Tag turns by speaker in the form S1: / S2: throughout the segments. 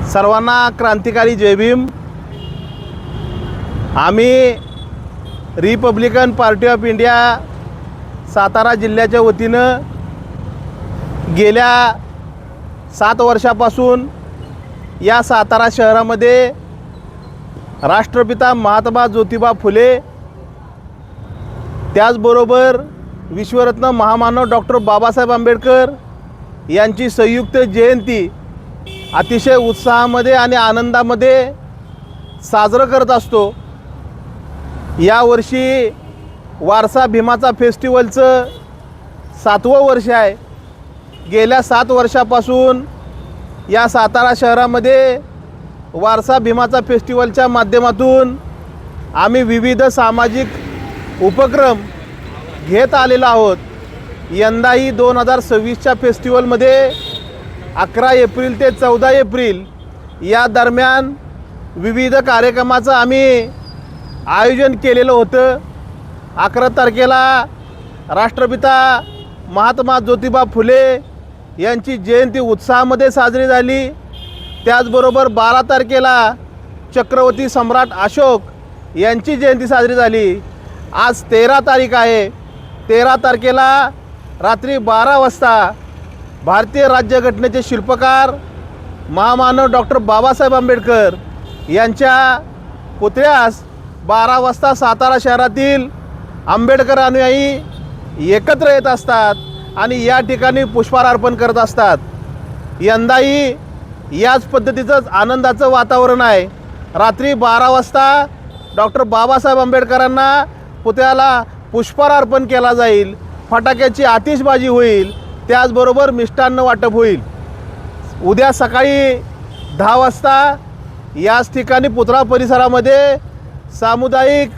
S1: सर्वांना क्रांतिकारी जय भीम। आम्ही Republican party of India Satara जिल्ह्याच्या वतीनं गेल्या 7 वर्षापासून या सातारा शहरामध्ये राष्ट्रपिता महात्मा ज्योतिबा फुले, त्याचबरोबर विश्वरत्न महामानव डॉक्टर बाबासाहेब आंबेडकर यांची संयुक्त जयंती अतिशय उत्साहामध्ये आणि आनंदामध्ये साजरं करत असतो। यावर्षी वारसा भीमाचा फेस्टिवलचं 7वं वर्ष आहे। गेल्या 7 वर्षापासून या सातारा शहरामध्ये वारसा भीमाचा फेस्टिवलच्या माध्यमातून आम्ही विविध सामाजिक उपक्रम घेत आलेलो आहोत। यंदाही 2026च्या फेस्टिवलमध्ये 11 एप्रिल ते 14 एप्रिल या दरम्यान विविध कार्यक्रमाचं आम्ही आयोजन केलेलं होतं। 11 तारखेला राष्ट्रपिता महात्मा ज्योतिबा फुले यांची जयंती उत्साहामध्ये साजरी झाली। त्याचबरोबर 12 तारखेला छत्रपती सम्राट अशोक यांची जयंती साजरी झाली। आज 13 तारीख आहे। 13 तारखेला रात्री 12 वाजता भारतीय राज्यघटनेचे शिल्पकार महामानव डॉक्टर बाबासाहेब आंबेडकर यांच्या पुतळ्यास 12 वाजता सातारा शहरातील आंबेडकर अनुयायी एकत्र येत असतात आणि या ठिकाणी पुष्पहार अर्पण करत असतात। यंदाही याच पद्धतीचंच आनंदाचं वातावरण आहे। रात्री 12 वाजता डॉक्टर बाबासाहेब आंबेडकरांना पुतळ्याला पुष्पहार अर्पण केला जाईल, फटाक्याची आतिषबाजी होईल, त्याचबरोबर मिष्टान्न वाटप होईल। उद्या सकाळी 10 वाजता याच ठिकाणी पुतळा परिसरामध्ये सामुदायिक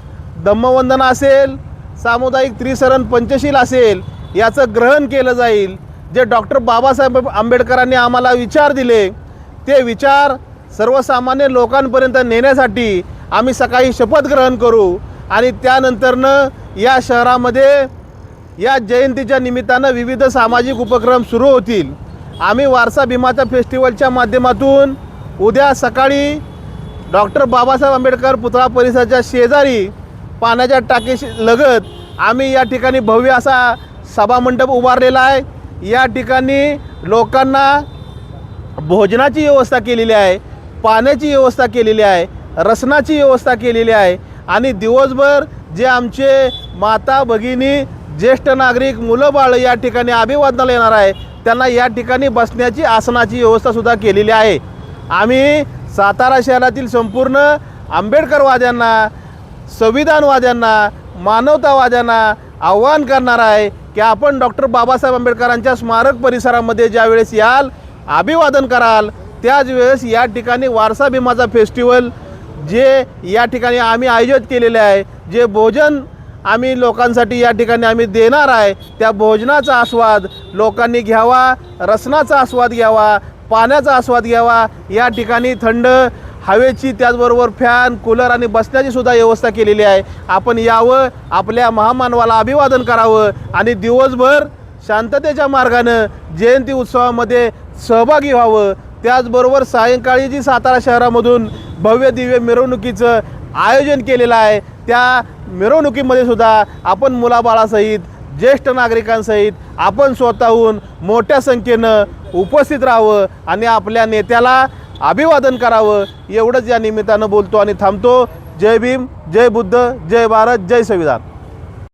S1: धम्मवंदना असेल, सामुदायिक त्रिशरण पंचशील असेल, याचं ग्रहण केलं जाईल। जे डॉक्टर बाबासाहेब आंबेडकरांनी आम्हाला विचार दिले ते विचार सर्वसामान्य लोकांपर्यंत नेण्यासाठी आम्ही सकाळी शपथ ग्रहण करू आणि त्यानंतरनं या शहरामध्ये या जयंतीच्या निमित्तानं विविध सामाजिक उपक्रम सुरू होतील। आम्ही वारसा भीमाच्या फेस्टिवलच्या माध्यमातून उद्या सकाळी डॉक्टर बाबासाहेब आंबेडकर पुतळा परिसराच्या शेजारी पाण्याच्या टाकीशी लगत आम्ही या ठिकाणी भव्य असा सभामंडप उभारलेला आहे। या ठिकाणी लोकांना भोजनाची व्यवस्था केलेली आहे, पाण्याची व्यवस्था केलेली आहे, रसनाची व्यवस्था केलेली आहे आणि दिवसभर जे आमचे माता भगिनी, ज्येष्ठ नागरिक, मुलं बाळ या ठिकाणी अभिवादनाला येणार आहे त्यांना या ठिकाणी बसण्याची आसनाची व्यवस्थासुद्धा केलेली आहे। आम्ही सातारा शहरातील संपूर्ण आंबेडकरवाद्यांना, संविधानवाद्यांना, मानवतावाद्यांना आव्हान करणार आहे की आपण डॉक्टर बाबासाहेब आंबेडकरांच्या स्मारक परिसरामध्ये ज्यावेळेस याल, अभिवादन कराल, त्याच वेळेस या ठिकाणी वारसा भीमाचा फेस्टिवल जे या ठिकाणी आम्ही आयोजित केलेले आहे, जे भोजन आम्ही लोकांसाठी या ठिकाणी आम्ही देणार आहे, त्या भोजनाचा आस्वाद लोकांनी घ्यावा, रसनाचा आस्वाद घ्यावा, पाण्याचा आस्वाद घ्यावा। या ठिकाणी थंड हवेची, त्याचबरोबर फॅन, कूलर आणि बसण्याची सुद्धा व्यवस्था केलेली आहे। आपण यावं, आपल्या महामानवाला अभिवादन करावं आणि दिवसभर शांततेच्या मार्गानं जयंती उत्सवामध्ये सहभागी व्हावं। त्याचबरोबर सायंकाळी जी सातारा शहरामधून भव्य दिव्य मिरवणुकीचं आयोजन केलेलं आहे, त्या मिरवणुकीमध्ये सुद्धा आपण मुलाबाळासहित, ज्येष्ठ नागरिकांसहित आपण स्वतःहून मोठ्या संख्येनं उपस्थित राहावं आणि आपल्या नेत्याला अभिवादन करावं। एवढंच या निमित्तानं बोलतो आणि थांबतो। जय भीम, जय बुद्ध, जय भारत, जय संविधान।